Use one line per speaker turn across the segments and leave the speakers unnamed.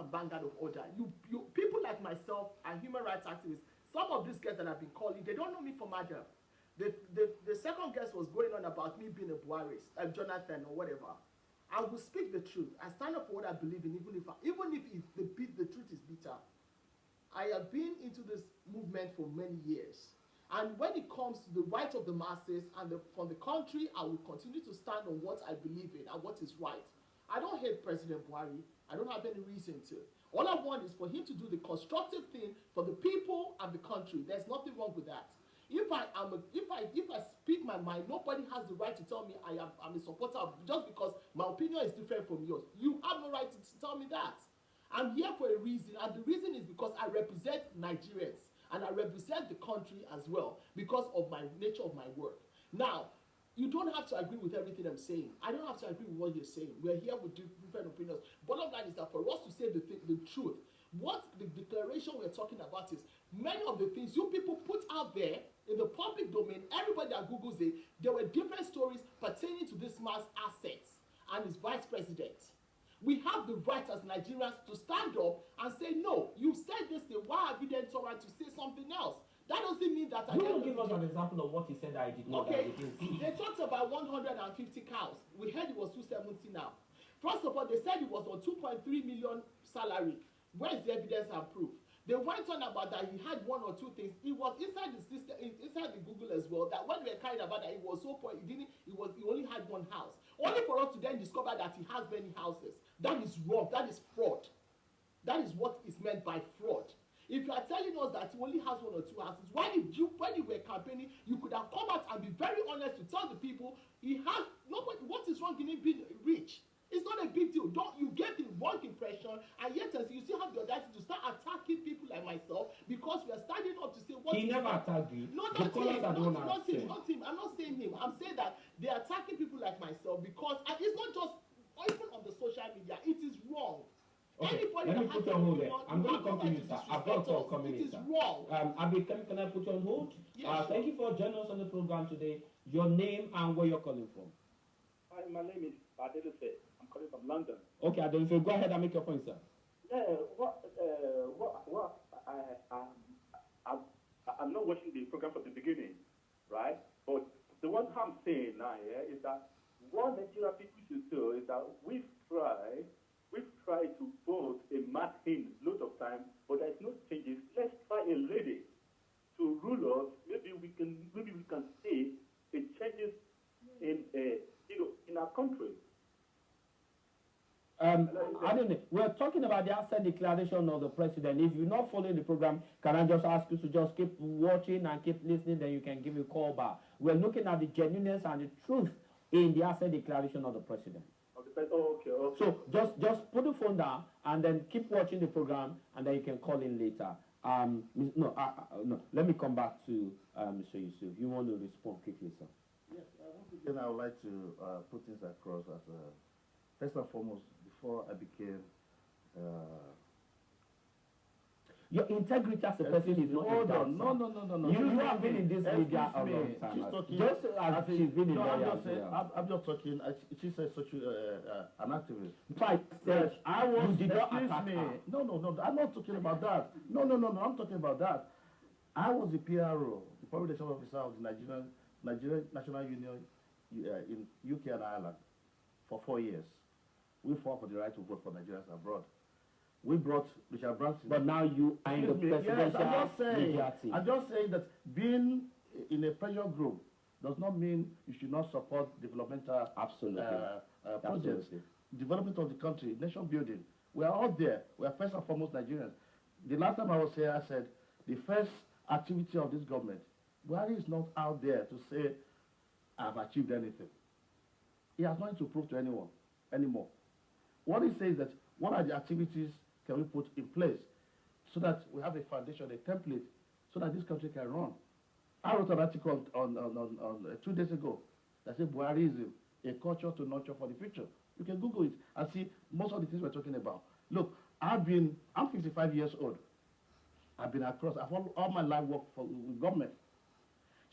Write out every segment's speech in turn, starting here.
and vanguard of order. People like myself and human rights activists, some of these guests that I've been calling, they don't know me from Adam. The second guest was going on about me being a Buharist, Jonathan or whatever. I will speak the truth. I stand up for what I believe in, even if the truth is bitter. I have been into this movement for many years. And when it comes to the right of the masses and from the country, I will continue to stand on what I believe in and what is right. I don't hate President Buhari. I don't have any reason to. All I want is for him to do the constructive thing for the people and the country. There's nothing wrong with that. If I speak my mind, nobody has the right to tell me I'm a supporter of, just because my opinion is different from yours. You have no right to tell me that. I'm here for a reason, and the reason is because I represent Nigerians and I represent the country as well because of my nature of my work. Now, you don't have to agree with everything I'm saying. I don't have to agree with what you're saying. We're here with different opinions. Bottom line is that for us to say the truth, what the declaration we're talking about is many of the things you people put out there in the public domain, everybody that Googles it, there were different stories pertaining to this man's assets and his vice president. We have the right as Nigerians to stand up and say, no, you said this thing, why have you then told us to say something else? That doesn't mean that I
don't give us an example of what he said that I did not.
Okay, they talked about 150 cows. We heard it was 270 now. First of all, they said it was on 2.3 million salary. Where is the evidence and proof? They went on about that he had one or two things. It was inside the system, inside the Google as well, that when we were carrying about that, it was so poor, he only had one house. Only for us to then discover that he has many houses. That is wrong. That is fraud. That is what is meant by fraud. If you are telling us that he only has one or two houses, when you were campaigning, you could have come out and be very honest to tell the people he has nobody. What is wrong in him being rich? It's not a big deal. Don't you get the wrong impression, and yet as you still have the audacity to start attacking people like myself because we are standing up to say what
he never attacked you.
No, not him. Not him. I'm not saying him. I'm saying that they are attacking people like myself because and it's not just even on the social media. It is wrong.
Okay,
anybody
let me put you on hold there. I'm going to come to you, sir. I've got to come in,
It is wrong.
Abi, can I put you on hold?
Yes, sure.
Thank you for joining us on the program today. Your name and where you're calling from.
Hi, my name is Adelise. I'm calling from London.
Okay, Adelise, go ahead and make your point, sir.
Yeah, I'm not watching the program from the beginning, right? But the one I'm saying now is that what Nigerian people should do is that we've tried to vote a mad in lots of time, but there's no changes. Let's try a lady to rule us. Maybe we can see the changes in our country.
I don't know. We're talking about the asset declaration of the president. If you're not following the program, can I just ask you to just keep watching and keep listening, then you can give me a call back. We're looking at the genuineness and the truth in the asset declaration of the president.
Okay.
So just put the phone down and then keep watching the program, and then you can call in later. No. Let me come back to Mr. Yusuf. You want to respond quickly, sir?
Yes. Then I would like to put things across as first and foremost, before I became.
Your integrity as a person is not in doubt.
No.
You have been in this media a long time. Just as she's been in media.
I'm just talking. She said such an activist.
Yes,
I was.
You did not attack her.
No. I'm not talking about that. No. I'm talking about that. I was the PRO, the public relations officer of the Nigerian National Union in UK and Ireland for 4 years. We fought for the right to vote for Nigerians abroad. We brought Richard Branson.
But now you are in the presidential
media team. I'm just saying that being in a pressure group does not mean you should not support developmental projects. Development of the country, nation building. We are all there. We are first and foremost Nigerians. The last time I was here, I said the first activity of this government, Buhari is not out there to say, I've achieved anything. He has nothing to prove to anyone anymore. What he says is that what are the activities can we put in place so that we have a foundation, a template, so that this country can run. I wrote an article on 2 days ago that said Buharism, a culture to nurture for the future. You can Google it and see most of the things we're talking about. Look, I'm 55 years old. I've been across, I've all my life worked with government.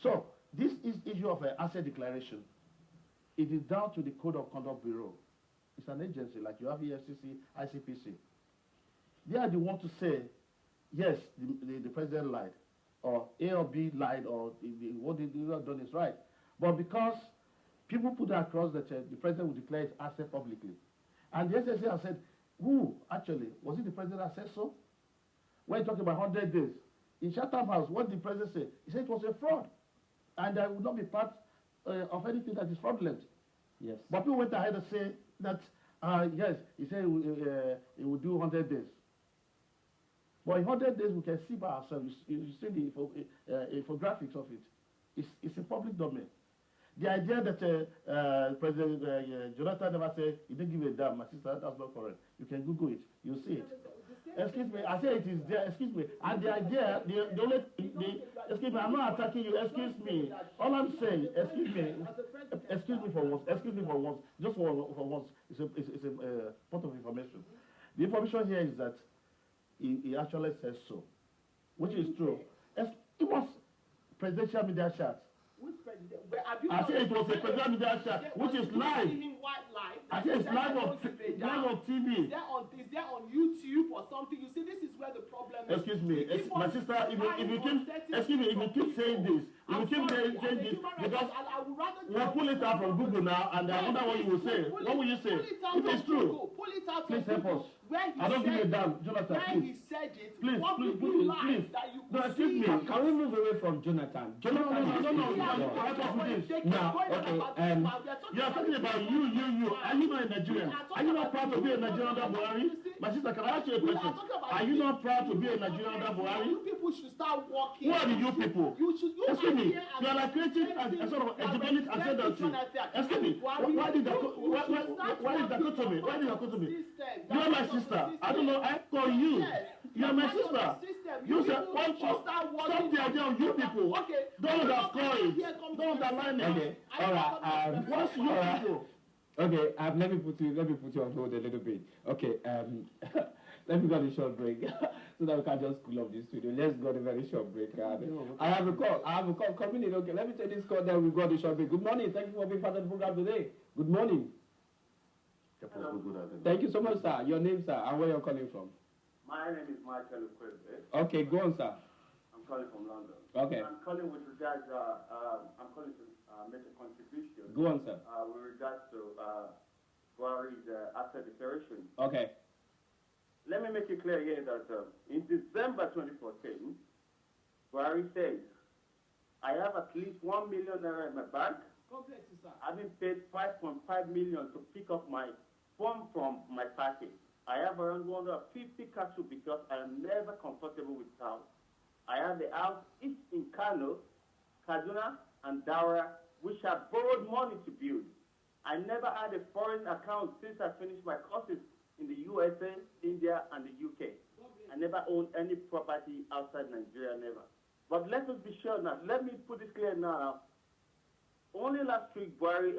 So this is issue of an asset declaration. It is down to the Code of Conduct Bureau. It's an agency like you have EFCC, ICPC. They are the ones to say, yes, the president lied, or A or B lied, or what they have done is right. But because people put across that the president will declare his asset publicly, and the SSA has said, who actually, was it the president that said so? When talking about 100 days, in Chatham House, what did the president say? He said it was a fraud, and I would not be part of anything that is fraudulent.
Yes.
But people went ahead and say that, yes, he said he will do 100 days. But in 100 days, we can see by ourselves. You see the infographics of it. It's in public domain. The idea that President Jonathan never said he didn't give a damn, my sister, that's not correct. You can Google it. You'll see it. Excuse me, I say it is there. Excuse me. And the idea, excuse me, I'm not attacking you. Excuse me. All I'm saying, excuse me for once. Excuse me for once. Just for once. It's a point of information. The information here is that he actually says so, which is true. It was presidential media chat.
Which president?
I said it was a presidential media chat, which is live. I said it's live on TV.
Is there on YouTube or something? You see, this is where the problem is.
Excuse me, my sister. If you keep saying this, because we'll pull it out from Google now, and I wonder what you will say. What will you say? If it's true, please help us. I don't give a damn, Jonathan.
When he said it,
please.
No,
excuse me.
Can we move away from Jonathan?
No.
Now, okay.
You are talking about you. Are you not a Nigerian? Are you not proud to be a Nigerian under Buhari? My sister, can I ask you a question? Are you not proud to be a Nigerian under Buhari?
You people should start working.
Who are the you people? Excuse me. You are like creating a sort of hegemonic ascendancy. Excuse me. Why did that go to me? You are my sister. I don't know. I call you. You are my sister. You said, stop the idea of you people. Don't underscore it. Don't underline it.
Okay. All right.
What's you people?
Okay. Let me put you on hold a little bit. Okay. Let me go on a short break so that we can just cool off this studio. Let's go on a very short break. I have a call coming in. Okay. Let me take this call. Then we go on a short break. Good morning. Thank you for being part of the program today. Good morning. Thank you so much, sir. Your name, sir, and where you're calling from?
My name is Michael Ukwebe.
Okay, go on, sir.
I'm calling from London.
Okay.
I'm calling with regards, I'm calling to make a contribution.
Go on, sir.
With regards to Buhari's asset declaration.
Okay.
Let me make it clear here that in December 2014, Buhari says, I have at least 1 million naira in my bank.
God bless you, sir.
I've been paid 5.5 million to pick up my form from my party. I have around 150 cattle because I am never comfortable with cows. I have a house each in Kano, Kaduna, and Daura, which I borrowed money to build. I never had a foreign account since I finished my courses in the USA, India, and the UK. I never owned any property outside Nigeria, never. But let us be sure now. Let me put this clear now. Only last week, Buhari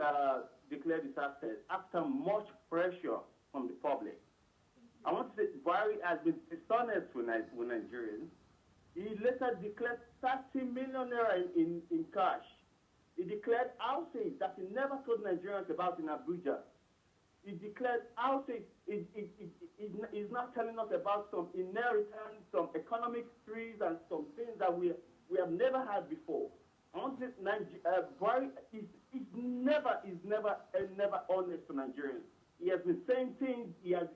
declared his assets after much pressure from the public. I want to say Buhari has been dishonest with Nigerians. He later declared 30 million naira in cash. He declared houses that he never told Nigerians about in Abuja. He declared houses. He's not telling us about some inheritance, some economic trees, and some things that we have never had before. I want to say Buhari is never honest to Nigerians. He has been saying things. He has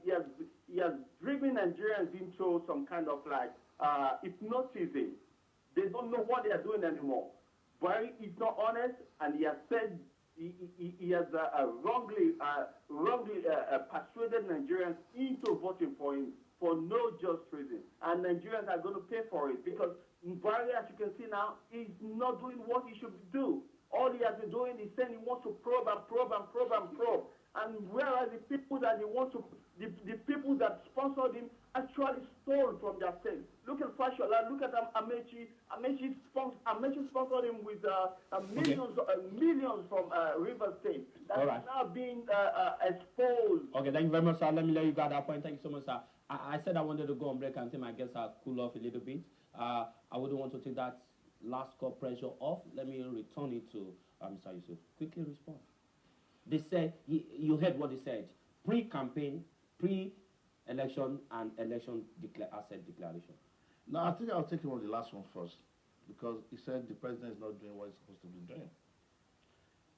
driven Nigerians into some kind of like hypnotism. They don't know what they are doing anymore. Buhari is not honest, and he has said he has wrongly persuaded Nigerians into voting for him for no just reason. And Nigerians are going to pay for it because Buhari, as you can see now, is not doing what he should do. All he has been doing is saying he wants to probe and probe and probe and probe. And whereas the people that he wants to, the people that sponsored him actually stole from their state. Look at Fashola, look at Amechi. Amechi sponsored him with millions from River State. That's right. Now being exposed.
Okay, thank you very much, sir. Let me let you go at that point. Thank you so much, sir. I said I wanted to go on break until my guests are cool off a little bit. I wouldn't want to take that last call pressure off. Let me return it to Mr. Yusuf. Quickly respond. They said, you heard what they said. Pre-campaign, election and election asset declaration?
No, I think I'll take him on the last one first, because he said the president is not doing what he's supposed to be doing.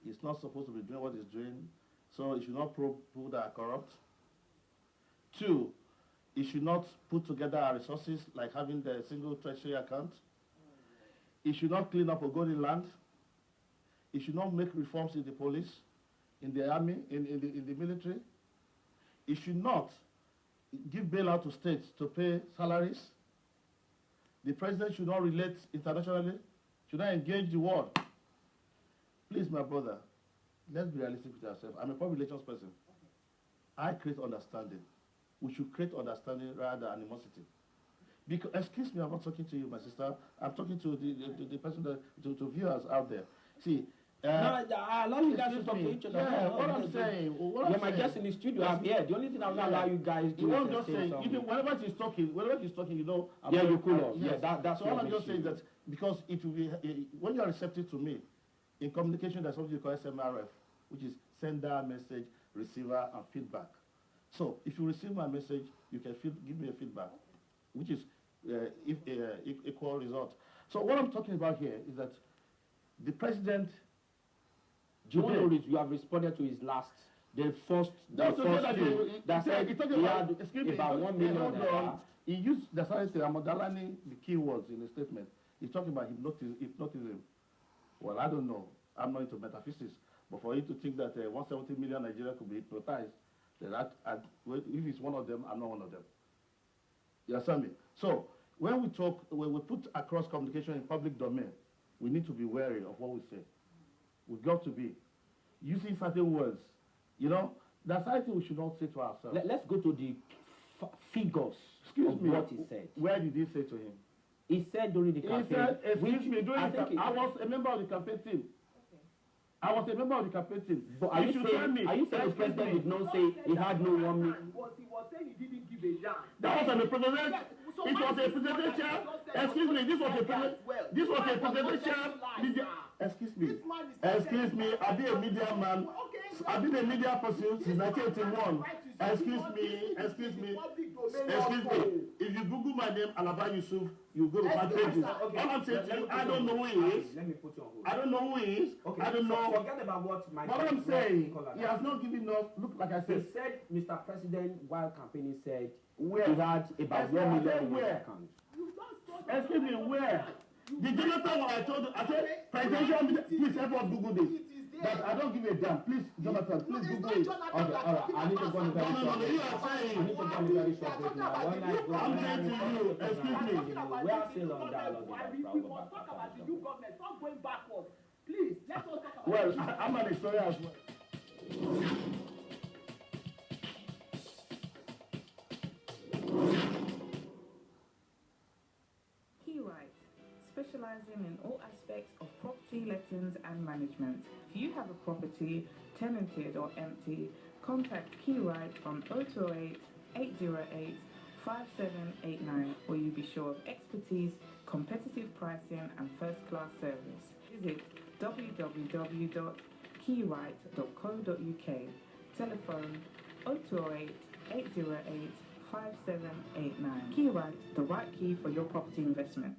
He's not supposed to be doing what he's doing, so he should not probe people that are corrupt. 2, he should not put together our resources like having the single treasury account. He should not clean up Ogoni land. He should not make reforms in the police, in the army, in the military. He should not give bailout to states to pay salaries. The president should not relate internationally, should not engage the world. Please, my brother, let's be realistic with ourselves. I'm a public relations person. I create understanding. We should create understanding rather than animosity. Because, excuse me, I'm not talking to you, my sister. I'm talking to the person, to viewers out there. See,
no, I allow you guys to talk to each other.
Yeah, what I'm saying.
You're my guest in the studio. I'm here. The only thing I will not allow you guys to do is
just say, even whenever she's talking, you know.
You cool off.
Yes.
Yeah, that's
so all I'm just saying that because it will be when you are receptive to me, in communication there's something you call SMRF, which is sender, message, receiver, and feedback. So if you receive my message, you can give me a feedback, which is equal result. So what I'm talking about here is that the president.
You have responded to his last, the first that said he had about 1 million.
He used the I'm underlining the key words in the statement. He's talking about hypnotism. Well, I don't know. I'm not into metaphysics. But for you to think that 170 million Nigerians could be hypnotized, then if it's one of them, I'm not one of them. You understand me? So when we put across communication in public domain, we need to be wary of what we say. We've got to be using certain words. You know, that's something we should not say to ourselves.
Let's go to the figures of what he said.
Where did he say to him?
He said during the campaign.
He said, excuse me, I was a member of the campaign team. I was a member of the campaign team.
But are you saying the president did not say he had no 1 million?
He was saying he didn't give a damn.
That was on the president. It was a presidential. Excuse me, this was a presidential. Excuse me, I be a media man. I be a media person since 1981. Excuse me. If you Google my name, Alaba Yusuf, you go to my pages. All I'm saying to you, I don't know who he is.
Let me put you on hold.
I don't know who he is.
Okay,
I don't know.
Forget about what my.
What I'm saying, he has not given us. Look, like I said.
He said, Mr. President, while campaigning, said he had about 1 million in his account.
Excuse me, where? The Jonathan, I told you, I said, presidential, please help us Google this. But I don't give a damn. Please, Jonathan, please Google it.
Okay, all right. I need to go on a very short break. I'm
saying to you, excuse me.
We are still on dialogue.
We must talk about the new government. Stop going backwards. Please, let us talk about
Well, I'm an historian as well.
Specializing in all aspects of property lettings and management. If you have a property tenanted or empty, contact Keywright on 0208 808 5789, where you'll be sure of expertise, competitive pricing and first-class service. Visit www.keywright.co.uk. Telephone 0208 808 5789. Keywright, the right key for your property investment.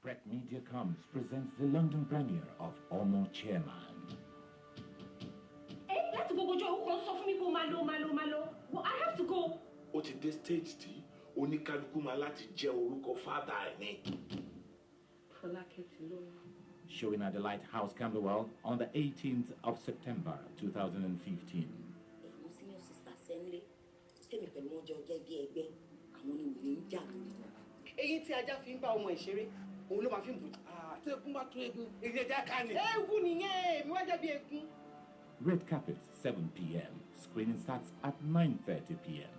Brett Media Comes presents the London premiere of Omo Chairman.
Let's go, Well, I have to go.
Ó ti dé stage tí oníkálukú máa láti jẹ́ orúkọ father ẹ̀ ní.
Showing at the Lighthouse, Camberwell on the 18th of September 2015.
Èyí tí ajá fi ń bá ọmọ ìṣeré òun ló máa fi ń bù.
Tí egun bá tó egun, èyí ẹja ká ni.
Eégún nìyẹn, èmi wá jẹ́ bí eégún.
Red carpet, 7 p.m. Screening starts at 9:30 p.m.